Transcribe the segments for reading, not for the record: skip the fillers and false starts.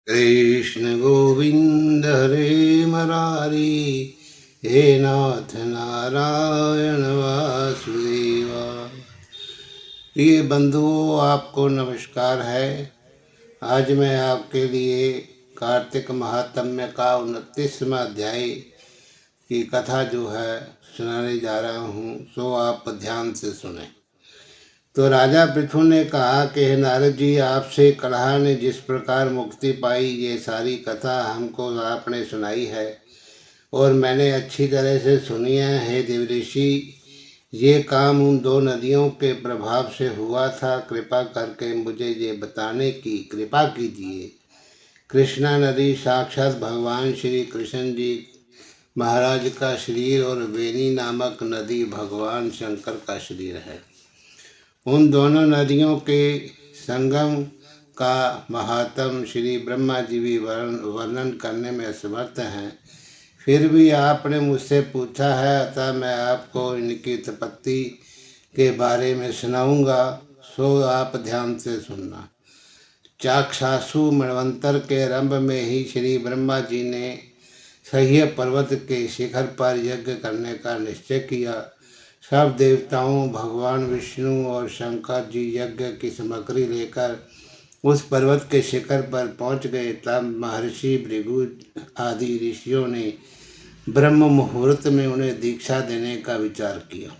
कृष्ण गोविंद हरे मुरारी, हे नाथ नारायण वासुदेवा। प्रिय बंधुओं, आपको नमस्कार है। आज मैं आपके लिए कार्तिक महात्म्य का 29वां अध्याय की कथा जो है सुनाने जा रहा हूँ, सो आप ध्यान से सुने। तो राजा पृथु ने कहा कि हे नारद जी, आपसे कलहा ने जिस प्रकार मुक्ति पाई, ये सारी कथा हमको आपने सुनाई है और मैंने अच्छी तरह से सुनी है। हे देवऋषि, ये काम उन दो नदियों के प्रभाव से हुआ था। कृपा करके मुझे ये बताने की कृपा कीजिए। कृष्णा नदी साक्षात भगवान श्री कृष्ण जी महाराज का शरीर और वेणी नामक नदी भगवान शंकर का शरीर है। उन दोनों नदियों के संगम का महात्म श्री ब्रह्मा जी भी वर्णन करने में असमर्थ हैं। फिर भी आपने मुझसे पूछा है, अतः मैं आपको इनकी उत्पत्ति के बारे में सुनाऊंगा, सो आप ध्यान से सुनना। चाक्षासु मन्वंतर के आरंभ में ही श्री ब्रह्मा जी ने सह्य पर्वत के शिखर पर यज्ञ करने का निश्चय किया। सब देवताओं, भगवान विष्णु और शंकर जी यज्ञ की सामग्री लेकर उस पर्वत के शिखर पर पहुंच गए। तब महर्षि भृगु आदि ऋषियों ने ब्रह्म मुहूर्त में उन्हें दीक्षा देने का विचार किया।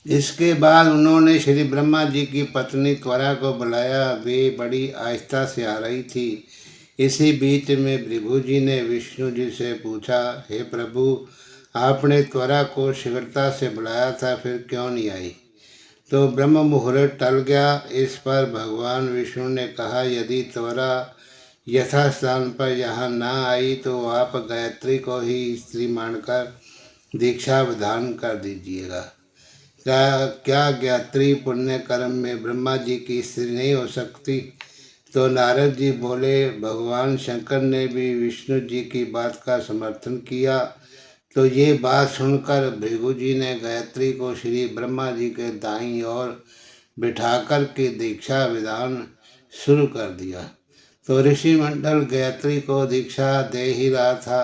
इसके बाद उन्होंने श्री ब्रह्मा जी की पत्नी त्वरा को बुलाया। वे बड़ी आहिस्ता से आ रही थी। इसी बीच में भृगु जी ने विष्णु जी से पूछा, हे प्रभु, आपने त्वरा को शीघ्रता से बुलाया था, फिर क्यों नहीं आई? तो ब्रह्म मुहूर्त टल गया। इस पर भगवान विष्णु ने कहा, यदि त्वरा यथास्थान पर यहाँ ना आई तो आप गायत्री को ही स्त्री मानकर दीक्षा विधान कर दीजिएगा। क्या गायत्री पुण्य कर्म में ब्रह्मा जी की स्त्री नहीं हो सकती? तो नारद जी बोले, भगवान शंकर ने भी विष्णु जी की बात का समर्थन किया। तो ये बात सुनकर भृगु जी ने गायत्री को श्री ब्रह्मा जी के दाईं ओर बिठाकर के दीक्षा विधान शुरू कर दिया। तो ऋषि मंडल गायत्री को दीक्षा दे ही रहा था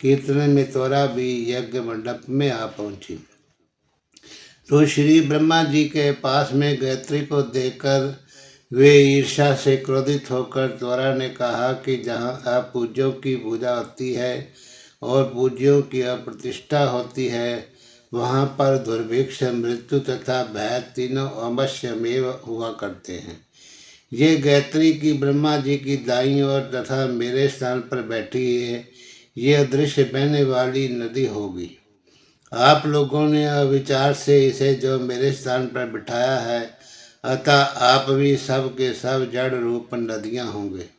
कि इतने में त्वरा भी यज्ञ मंडप में आ पहुंची। तो श्री ब्रह्मा जी के पास में गायत्री को देखकर वे ईर्ष्या से क्रोधित होकर त्वरा ने कहा कि जहाँ अपूज्यों की पूजा होती है और पूज्यों की अप्रतिष्ठा होती है, वहाँ पर दुर्भिक्ष, मृत्यु तथा भय तीनों अवश्यमेव हुआ करते हैं। ये गायत्री की ब्रह्मा जी की दाईं ओर तथा मेरे स्थान पर बैठी है, ये अदृश्य बहने वाली नदी होगी। आप लोगों ने अविचार से इसे जो मेरे स्थान पर बिठाया है, अतः आप भी सब के सब जड़ रूप नदियाँ होंगे।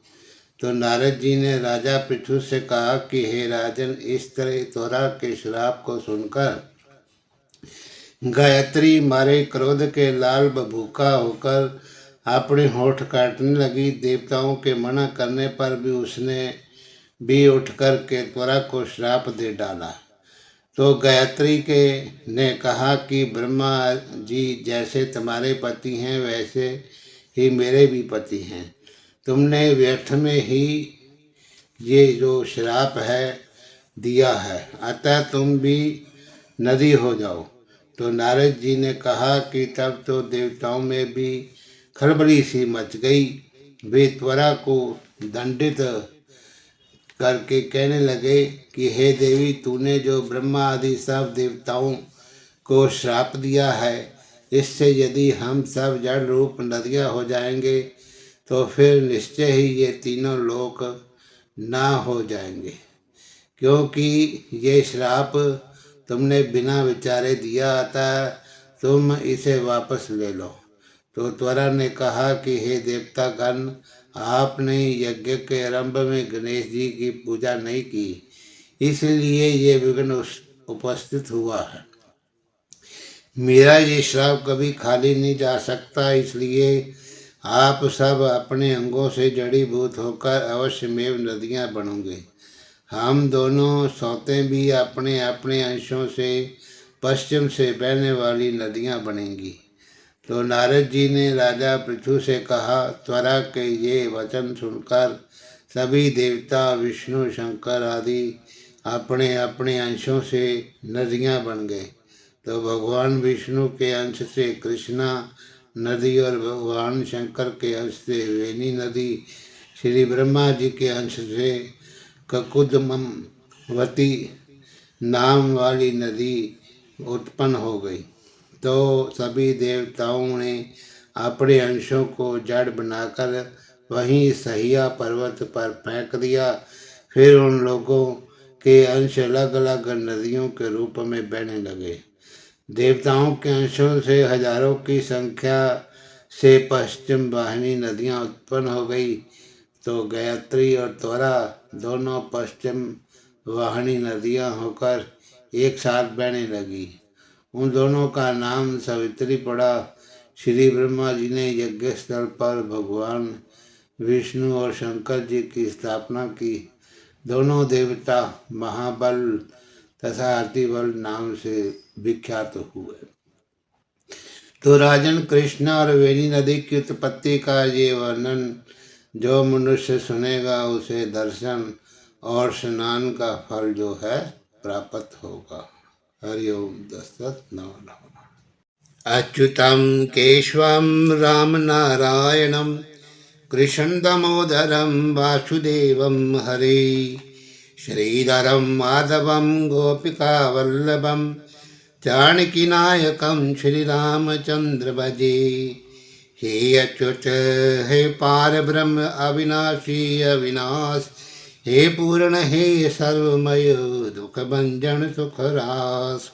तो नारद जी ने राजा पृथु से कहा कि हे राजन, इस तरह त्वरा के श्राप को सुनकर गायत्री मारे क्रोध के लाल बभूखा होकर अपने होठ काटने लगी। देवताओं के मना करने पर भी उसने भी उठकर के त्वरा को श्राप दे डाला। तो गायत्री के ने कहा कि ब्रह्मा जी जैसे तुम्हारे पति हैं, वैसे ही मेरे भी पति हैं। तुमने व्यर्थ में ही ये जो श्राप है दिया है, अतः तुम भी नदी हो जाओ। तो नारद जी ने कहा कि तब तो देवताओं में भी खलबली सी मच गई। वे त्वरा को दंडित करके कहने लगे कि हे देवी, तूने जो ब्रह्मा आदि सब देवताओं को श्राप दिया है, इससे यदि हम सब जड़ रूप नदियाँ हो जाएंगे तो फिर निश्चय ही ये तीनों लोक ना हो जाएंगे, क्योंकि ये श्राप तुमने बिना विचारे दिया था। तुम इसे वापस ले लो। तो त्वरा ने कहा कि हे देवतागण, आपने यज्ञ के आरंभ में गणेश जी की पूजा नहीं की, इसलिए ये विघ्न उपस्थित हुआ है। मेरा ये श्राप कभी खाली नहीं जा सकता, इसलिए आप सब अपने अंगों से जड़ीभूत होकर अवश्यमेव नदियाँ बनोगे। हम दोनों सौते भी अपने अपने अंशों से पश्चिम से बहने वाली नदियाँ बनेंगी। तो नारद जी ने राजा पृथु से कहा, त्वरा के ये वचन सुनकर सभी देवता विष्णु शंकर आदि अपने अपने अंशों से नदियां बन गए। तो भगवान विष्णु के अंश से कृष्णा नदी और भगवान शंकर के अंश से वेणी नदी, श्री ब्रह्मा जी के अंश से ककुदमवती नाम वाली नदी उत्पन्न हो गई। तो सभी देवताओं ने अपने अंशों को जड़ बनाकर वहीं सहिया पर्वत पर फेंक दिया। फिर उन लोगों के अंश अलग अलग नदियों के रूप में बहने लगे। देवताओं के अंशों से हजारों की संख्या से पश्चिम वाहिनी नदियां उत्पन्न हो गई। तो गायत्री और त्वरा दोनों पश्चिम वाहिनी नदियां होकर एक साथ बहने लगी। उन दोनों का नाम सावित्री पड़ा। श्री ब्रह्मा जी ने यज्ञ स्थल पर भगवान विष्णु और शंकर जी की स्थापना की। दोनों देवता महाबल तथा अतिबल नाम से विख्यात हुए। तो राजन, कृष्ण और वेणी नदी की उत्पत्ति का ये वर्णन जो मनुष्य सुनेगा उसे दर्शन और स्नान का फल जो है प्राप्त होगा। हरिओम दशरथ नमो नमः। अच्युतं केशवं राम नारायणं कृष्ण दामोदरं वासुदेवं हरे, श्रीधरं माधवं गोपिकावल्लभं जानकीनायकं श्रीरामचन्द्र भजे। हे अच्युत हे पार ब्रह्म अविनाशी अविनाश, हे पूर्ण हे सर्वमय दुख भंजन सुख रास।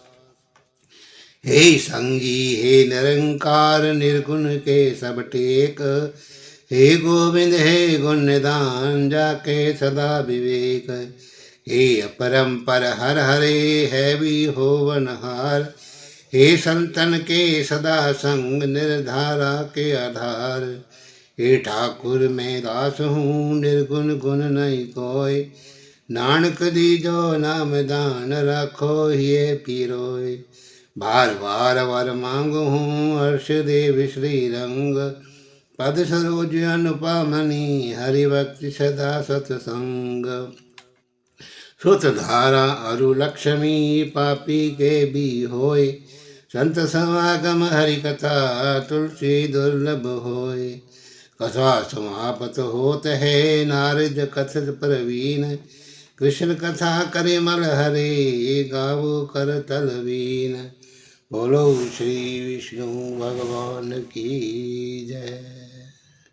हे संगी हे निरंकार निर्गुण के सब टेक, हे गोविंद हे गुण निदान जाके सदा विवेक। हे अपरंपर हर हरे है भी होवनहार, हे संतन के सदा संग निर्धारा के आधार। हे ठाकुर मैं दास हूँ निर्गुण गुण नहीं कोय, नानक दीजो नाम दान रखो ये पीरोय। बार बार वर मांग हूँ हर्ष देव श्री रंग, पद सरोज अनुपमनी हरि भक्ति सदा सत्संग। सुत धारा अरु लक्ष्मी पापी के भी होय, संत समागम हरि कथा तुलसी दुर्लभ होय। कथा समापत होत है नारद कथित प्रवीण, कृष्ण कथा करे मल हरे गावो कर तलवीन। बोलो श्री विष्णु भगवान की जय।